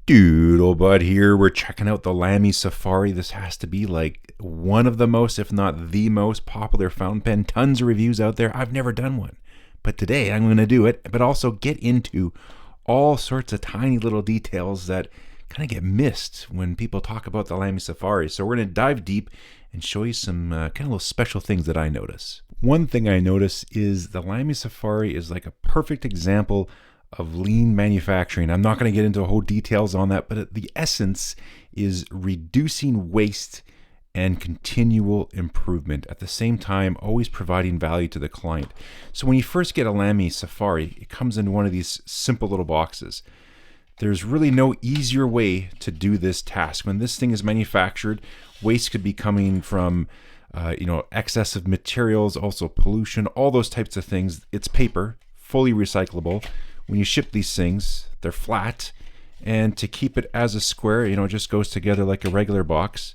Doodlebud here. We're checking out the Lamy Safari. This has to be like one of the most, if not the most popular fountain pen. Tons of reviews out there. I've never done one, but today I'm going to do it, but also get into all sorts of tiny little details that kind of get missed when people talk about the Lamy Safari. So we're going to dive deep and show you some kind of little special things that I notice. One thing I notice is the Lamy Safari is like a perfect example of lean manufacturing. I'm not going to get into whole details on that, but the essence is reducing waste and continual improvement, at the same time always providing value to the client. So when you first get a Lamy Safari, it comes in one of these simple little boxes. There's really no easier way to do this task. When this thing is manufactured, waste could be coming from excessive materials, also pollution, all those types of things. It's paper, fully recyclable. When you ship these things, they're flat, and to keep it as a square, it just goes together like a regular box.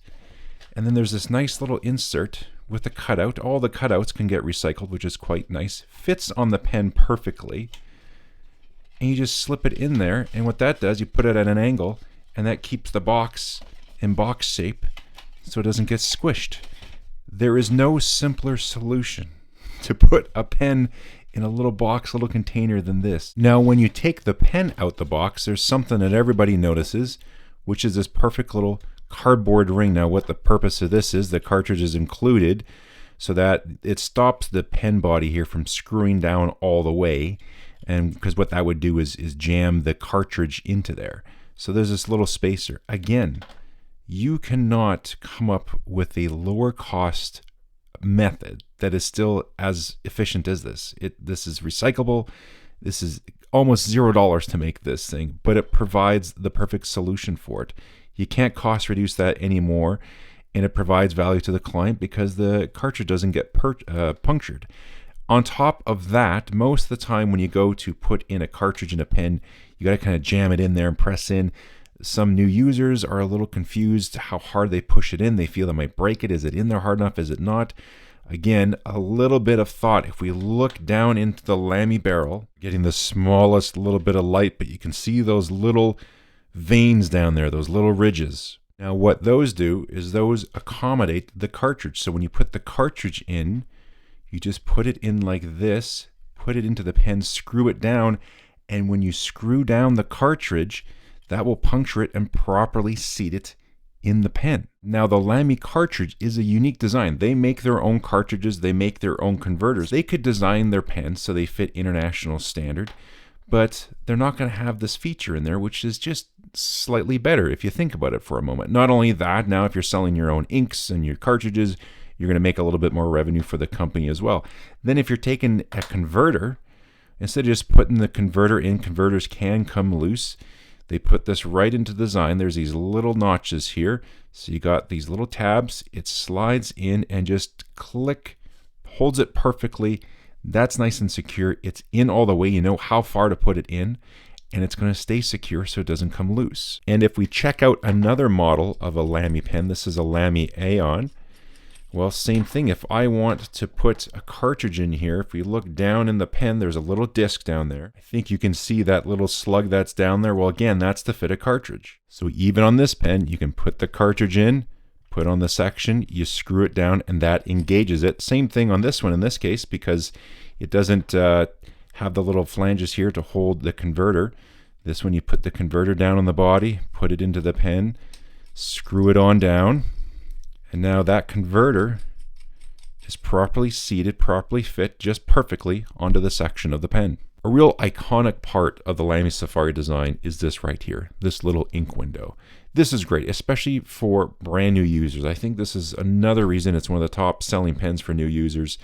And then there's this nice little insert with a cutout. All the cutouts can get recycled, which is quite nice. Fits on the pen perfectly. And you just slip it in there, and what that does, you put it at an angle, and that keeps the box in box shape so it doesn't get squished. There is no simpler solution to put a pen in a little box, little container than this. Now, when you take the pen out the box, there's something that everybody notices, which is this perfect little cardboard ring. Now, what the purpose of this is, the cartridge is included so that it stops the pen body here from screwing down all the way. And because what that would do is jam the cartridge into there. So there's this little spacer. Again, you cannot come up with a lower cost method that is still as efficient as this. This is recyclable. This is almost $0 to make this thing, but it provides the perfect solution for it. You can't cost reduce that anymore, and it provides value to the client because the cartridge doesn't get punctured. On top of that, most of the time when you go to put in a cartridge in a pen, you got to kind of jam it in there and press in. Some new users are a little confused how hard they push it in. They feel they might break it. Is it in there hard enough? Is it not? Again, a little bit of thought. If we look down into the Lamy barrel, getting the smallest little bit of light, but you can see those little veins down there, those little ridges. Now what those do is those accommodate the cartridge. So when you put the cartridge in, you just put it in like this, put it into the pen, screw it down, and when you screw down the cartridge, that will puncture it and properly seat it in the pen. Now the Lamy cartridge is a unique design. They make their own cartridges, they make their own converters. They could design their pens so they fit international standard, but they're not going to have this feature in there, which is just slightly better if you think about it for a moment. Not only that, now if you're selling your own inks and your cartridges, you're going to make a little bit more revenue for the company as well. Then if you're taking a converter, instead of just putting the converter in, converters can come loose. They put this right into design. There's these little notches here. So you got these little tabs. It slides in and just click, holds it perfectly. That's nice and secure. It's in all the way. You know how far to put it in, and it's going to stay secure so it doesn't come loose. And if we check out another model of a Lamy pen, this is a Lamy Aeon. Well, same thing. If I want to put a cartridge in here, if we look down in the pen, there's a little disc down there. I think you can see that little slug that's down there. Well, again, that's to fit a cartridge. So even on this pen, you can put the cartridge in, put on the section, you screw it down, and that engages it. Same thing on this one in this case, because it doesn't have the little flanges here to hold the converter. This one, you put the converter down on the body, put it into the pen, screw it on down. And now that converter is properly seated, properly fit, just perfectly onto the section of the pen. A real iconic part of the Lamy Safari design is this right here, this little ink window. This is great, especially for brand new users. I think this is another reason it's one of the top selling pens for new users.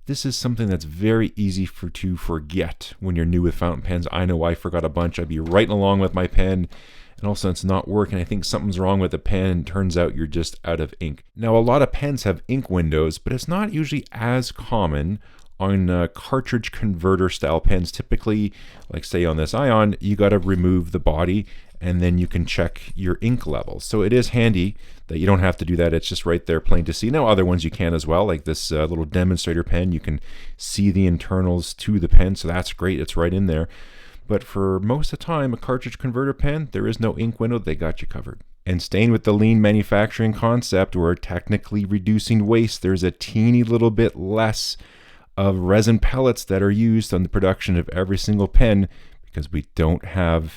This is something that's very easy to forget when you're new with fountain pens. I know I forgot a bunch. I'd be writing along with my pen, and all of a sudden it's not working. I think something's wrong with the pen, and turns out you're just out of ink. Now, a lot of pens have ink windows, but it's not usually as common on cartridge converter style pens. Typically, like say on this Ion, you got to remove the body and then you can check your ink level. So it is handy that you don't have to do that. It's just right there plain to see. Now other ones you can as well, like this little demonstrator pen. You can see the internals to the pen, so that's great. It's right in there. But for most of the time, a cartridge converter pen, there is no ink window, they got you covered. And staying with the lean manufacturing concept, we're technically reducing waste. There's a teeny little bit less of resin pellets that are used on the production of every single pen because we don't have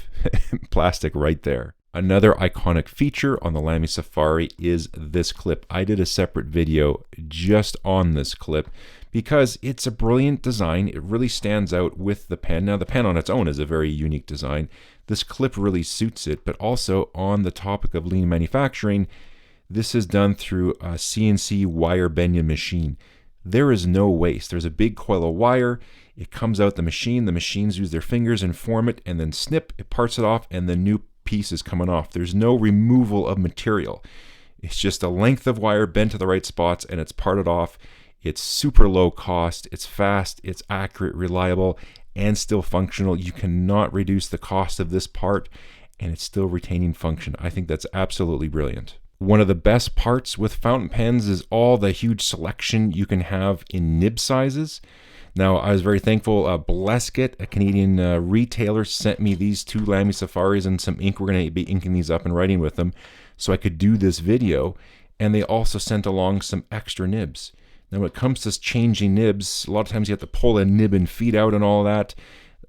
plastic right there. Another iconic feature on the Lamy Safari is this clip. I did a separate video just on this clip because it's a brilliant design. It really stands out with the pen. Now, the pen on its own is a very unique design. This clip really suits it, but also on the topic of lean manufacturing, this is done through a CNC wire bending machine. There is no waste. There's a big coil of wire. It comes out the machine. The machines use their fingers and form it, and then snip, it parts it off, and the new piece is coming off. There's no removal of material. It's just a length of wire bent to the right spots, and it's parted off. It's super low cost. It's fast. It's accurate, reliable, and still functional. You cannot reduce the cost of this part, and it's still retaining function. I think that's absolutely brilliant. One of the best parts with fountain pens is all the huge selection you can have in nib sizes. Now, I was very thankful. Blesket, a Canadian retailer, sent me these 2 Lamy Safaris and some ink. We're going to be inking these up and writing with them so I could do this video. And they also sent along some extra nibs. Now, when it comes to changing nibs, a lot of times you have to pull a nib and feed out and all that.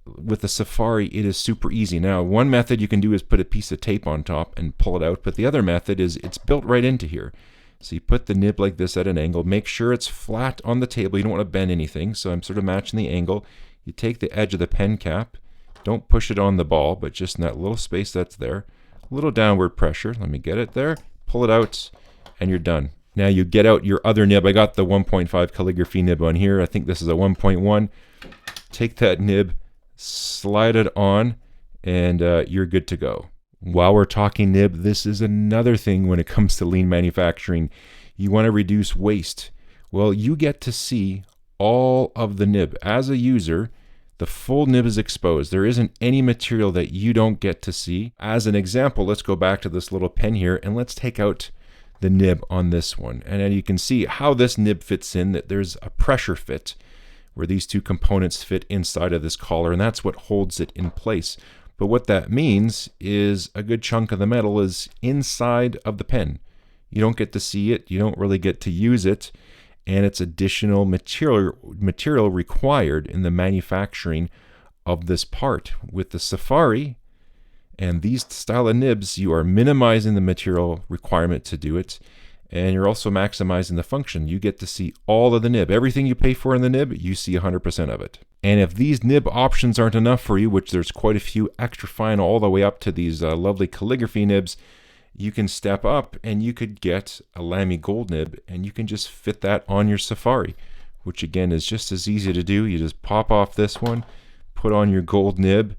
With the Safari, it is super easy. Now, one method you can do is put a piece of tape on top and pull it out, but the other method is it's built right into here. So you put the nib like this at an angle, make sure it's flat on the table. You don't want to bend anything, so I'm sort of matching the angle. You take the edge of the pen cap, don't push it on the ball, but just in that little space that's there. A little downward pressure, let me get it there, pull it out, and you're done. Now you get out your other nib. I got the 1.5 calligraphy nib on here. I think this is a 1.1. Take that nib, slide it on, and you're good to go. While we're talking nib, this is another thing when it comes to lean manufacturing. You want to reduce waste. Well, you get to see all of the nib. As a user, the full nib is exposed. There isn't any material that you don't get to see. As an example, let's go back to this little pen here and let's take out the nib on this one. And then you can see how this nib fits in, that there's a pressure fit where these 2 components fit inside of this collar, and that's what holds it in place. But what that means is a good chunk of the metal is inside of the pen. You don't get to see it, you don't really get to use it, and it's additional material required in the manufacturing of this part. With the Safari and these style of nibs, you are minimizing the material requirement to do it, and you're also maximizing the function. You get to see all of the nib. Everything you pay for in the nib, you see 100% of it. And if these nib options aren't enough for you, which there's quite a few extra fine all the way up to these lovely calligraphy nibs, you can step up and you could get a Lamy Gold nib and you can just fit that on your Safari, which again is just as easy to do. You just pop off this one, put on your gold nib,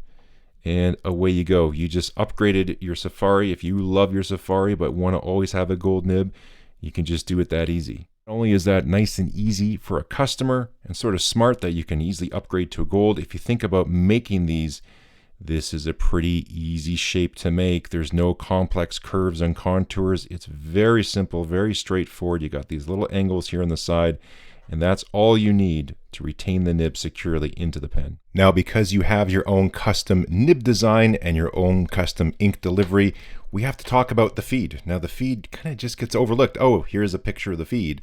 and away you go. You just upgraded your Safari. If you love your Safari but want to always have a gold nib, you can just do it that easy. Not only is that nice and easy for a customer and sort of smart that you can easily upgrade to a gold, if you think about making these, this is a pretty easy shape to make. There's no complex curves and contours. It's very simple, very straightforward. You got these little angles here on the side, and that's all you need to retain the nib securely into the pen. Now, because you have your own custom nib design and your own custom ink delivery, we have to talk about the feed. Now, the feed kind of just gets overlooked. Oh, here's a picture of the feed.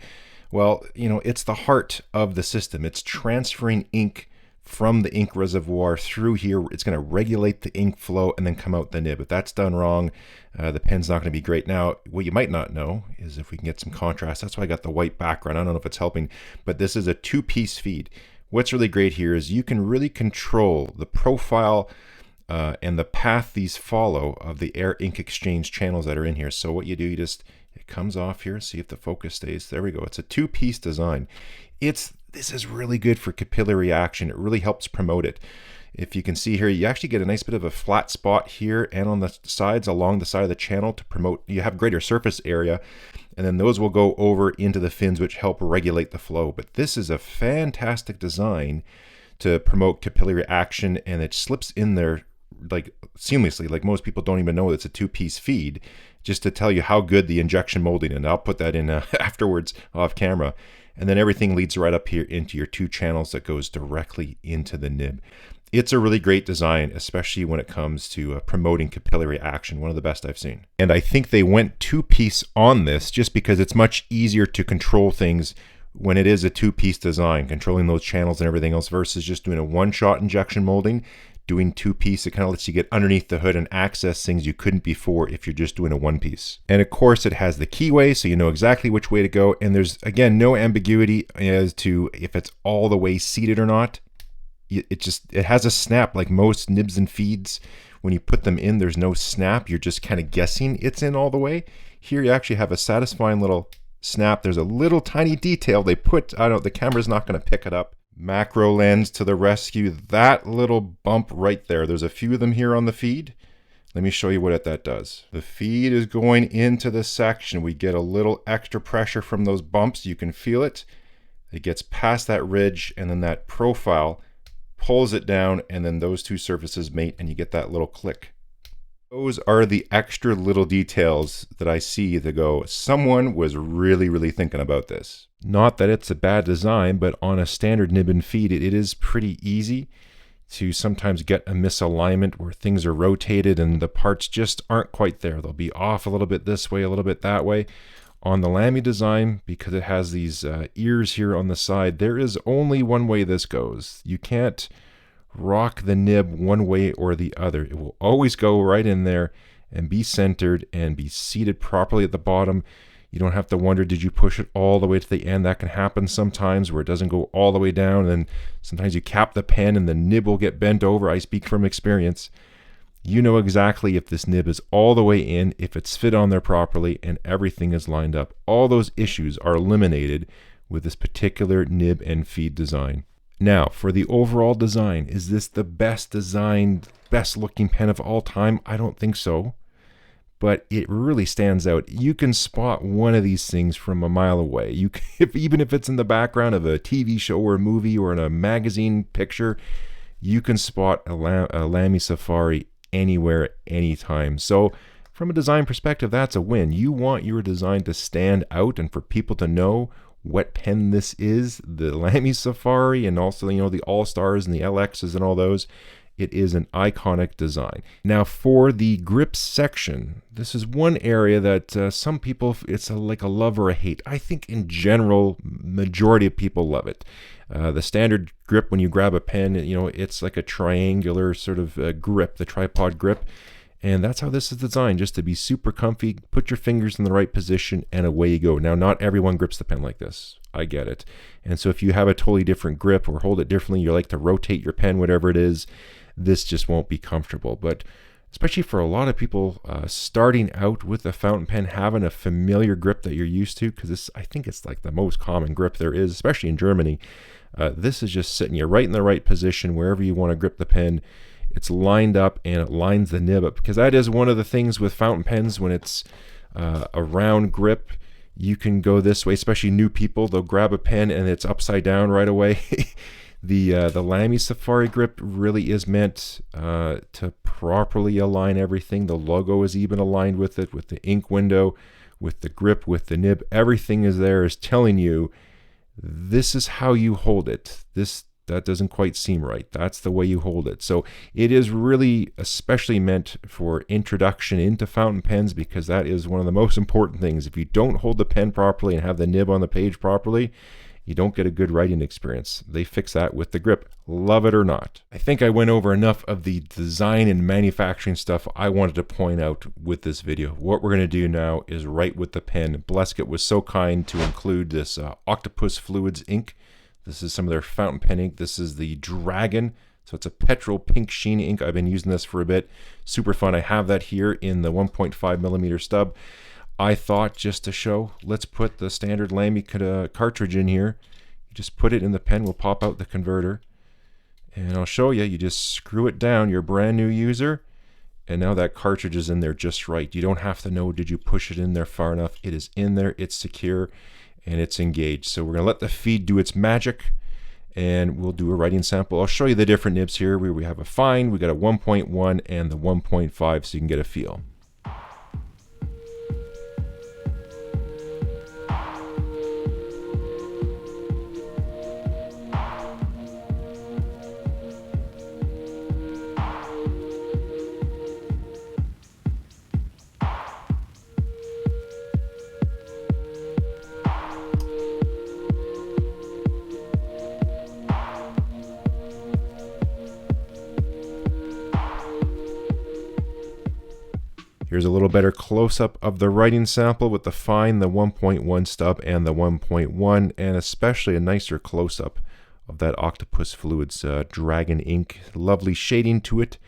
Well, you know, it's the heart of the system. It's transferring ink from the ink reservoir through here. It's going to regulate the ink flow and then come out the nib. If that's done wrong, the pen's not going to be great. Now, what you might not know is if we can get some contrast. That's why I got the white background. I don't know if it's helping, but this is a 2-piece feed. What's really great here is you can really control the profile and the path these follow of the air ink exchange channels that are in here. So what you do, you just, it comes off here, see if the focus stays. There we go. It's a 2-piece design. This is really good for capillary action. It really helps promote it. If you can see here, you actually get a nice bit of a flat spot here and on the sides along the side of the channel to promote, you have greater surface area, and then those will go over into the fins, which help regulate the flow. But this is a fantastic design to promote capillary action, and it slips in there like seamlessly. Like most people don't even know it's a 2-piece feed, just to tell you how good the injection molding, and I'll put that in afterwards off camera. And then everything leads right up here into your 2 channels that goes directly into the nib. It's a really great design, especially when it comes to promoting capillary action, one of the best I've seen. And I think they went two-piece on this just because it's much easier to control things when it is a two-piece design, controlling those channels and everything else versus just doing a one-shot injection molding. Doing two-piece, it kind of lets you get underneath the hood and access things you couldn't before if you're just doing a one-piece. And of course, it has the keyway, so you know exactly which way to go. And there's, again, no ambiguity as to if it's all the way seated or not. It has a snap like most nibs and feeds. When you put them in, there's no snap. You're just kind of guessing it's in all the way. Here, you actually have a satisfying little snap. There's a little tiny detail they put, I don't know, the camera's not going to pick it up. Macro lens to the rescue. That little bump right there. There's a few of them here on the feed. Let me show you what that does. The feed is going into the section. We get a little extra pressure from those bumps. You can feel it. It gets past that ridge, and then that profile pulls it down, and then those two surfaces mate, and you get that little click. Those are the extra little details that I see that go, someone was really thinking about this. Not that it's a bad design, but on a standard nib and feed, it is pretty easy to sometimes get a misalignment where things are rotated and the parts just aren't quite there. They'll be off a little bit this way, a little bit that way. On the Lamy design, because it has these ears here on the side, there is only one way this goes. You can't rock the nib one way or the other. It will always go right in there and be centered and be seated properly at the bottom. You don't have to wonder, did you push it all the way to the end? That can happen sometimes where it doesn't go all the way down, and sometimes you cap the pen and the nib will get bent over. I speak from experience. You know exactly if this nib is all the way in, if it's fit on there properly, and everything is lined up. All those issues are eliminated with this particular nib and feed design. Now, for the overall design, is this the best designed, best looking pen of all time? I don't think so, but it really stands out. You can spot one of these things from a mile away. Even if it's in the background of a TV show or a movie or in a magazine picture, you can spot a Lamy Safari anywhere, anytime. So from a design perspective, that's a win. You want your design to stand out and for people to know what pen this is, the Lamy Safari, and also, you know, the All-Stars and the LXs and all those. It is an iconic design. Now for the grip section, this is one area that some people, it's like a love or a hate. I think in general, majority of people love it. The standard grip when you grab a pen, you know, it's like a triangular sort of grip, the tripod grip. And that's how this is designed, just to be super comfy, put your fingers in the right position, and away you go. Now, not everyone grips the pen like this. I get it. And so if you have a totally different grip or hold it differently, you like to rotate your pen, whatever it is, this just won't be comfortable. But especially for a lot of people starting out with a fountain pen, having a familiar grip that you're used to, because I think it's like the most common grip there is, especially in Germany. This is just sitting you right in the right position wherever you want to grip the pen. It's lined up and it lines the nib up, because that is one of the things with fountain pens. When it's a round grip, you can go this way, especially new people. They'll grab a pen and it's upside down right away. The Lamy Safari grip really is meant to properly align everything. The logo is even aligned with it, with the ink window, with the grip, with the nib. Everything is there, is telling you this is how you hold it. That doesn't quite seem right. That's the way you hold it. So it is really especially meant for introduction into fountain pens, because that is one of the most important things. If you don't hold the pen properly and have the nib on the page properly, you don't get a good writing experience. They fix that with the grip, love it or not. I think I went over enough of the design and manufacturing stuff I wanted to point out with this video. What we're going to do now is write with the pen. Blesket was so kind to include this Octopus Fluids ink. This is some of their fountain pen ink. This is the Dragon. So it's a petrol pink sheen ink. I've been using this for a bit. Super fun. I have that here in the 1.5 millimeter stub. I thought, just to show, let's put the standard Lamy cartridge in here. You just put it in the pen. We'll pop out the converter. And I'll show you. You just screw it down. You're a brand new user. And now that cartridge is in there just right. You don't have to know, did you push it in there far enough? It is in there. It's secure. And it's engaged. So we're going to let the feed do its magic, and we'll do a writing sample. I'll show you the different nibs here. We have a fine, we got a 1.1 and the 1.5, so you can get a feel. Here's a little better close-up of the writing sample with the fine, the 1.1 stub, and the 1.1, and especially a nicer close-up of that Octopus Fluids dragon ink. Lovely shading to it,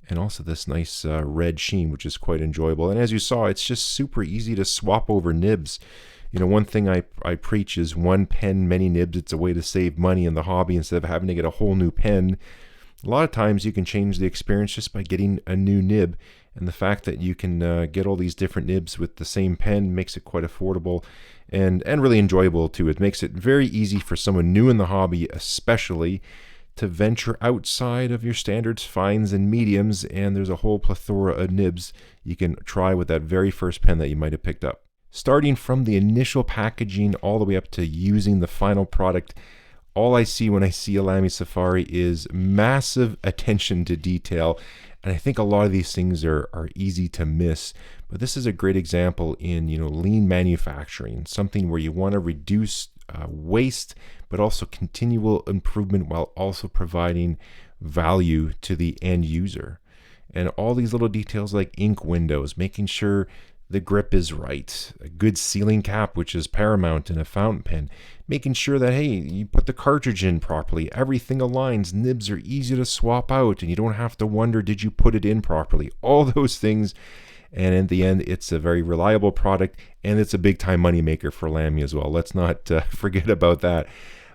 and also this nice red sheen, which is quite enjoyable. And as you saw, it's just super easy to swap over nibs. You know, one thing I preach is one pen, many nibs. It's a way to save money in the hobby instead of having to get a whole new pen. A lot of times you can change the experience just by getting a new nib, and the fact that you can get all these different nibs with the same pen makes it quite affordable and really enjoyable too. It makes it very easy for someone new in the hobby especially to venture outside of your standards, fines, and mediums, and there's a whole plethora of nibs you can try with that very first pen that you might have picked up. Starting from the initial packaging all the way up to using the final product, all I see when I see a Lamy Safari is massive attention to detail. And I think a lot of these things are easy to miss. But this is a great example in, you know, lean manufacturing, something where you want to reduce waste, but also continual improvement while also providing value to the end user. And all these little details like ink windows, making sure the grip is right, a good sealing cap, which is paramount in a fountain pen, making sure that, hey, you put the cartridge in properly, everything aligns, nibs are easy to swap out, and you don't have to wonder, did you put it in properly? All those things. And in the end, it's a very reliable product, and it's a big time money maker for Lamy as well. Let's not forget about that.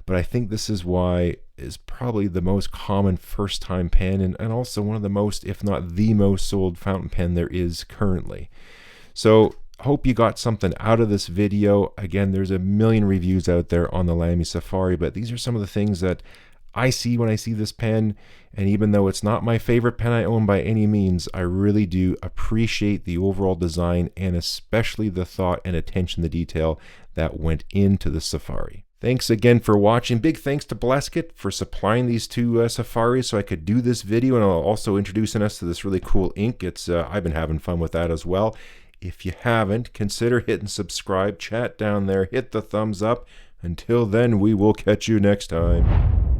But I think this is why is probably the most common first time pen, and also one of the most, if not the most sold fountain pen there is currently. So hope you got something out of this video. Again, there's a million reviews out there on the Lamy Safari, but these are some of the things that I see when I see this pen. And even though it's not my favorite pen I own by any means, I really do appreciate the overall design and especially the thought and attention to detail that went into the Safari. Thanks again for watching. Big thanks to Blesket for supplying these two Safaris so I could do this video, and also introducing us to this really cool ink. I've been having fun with that as well. If you haven't, consider hitting subscribe, chat down there, hit the thumbs up. Until then, we will catch you next time.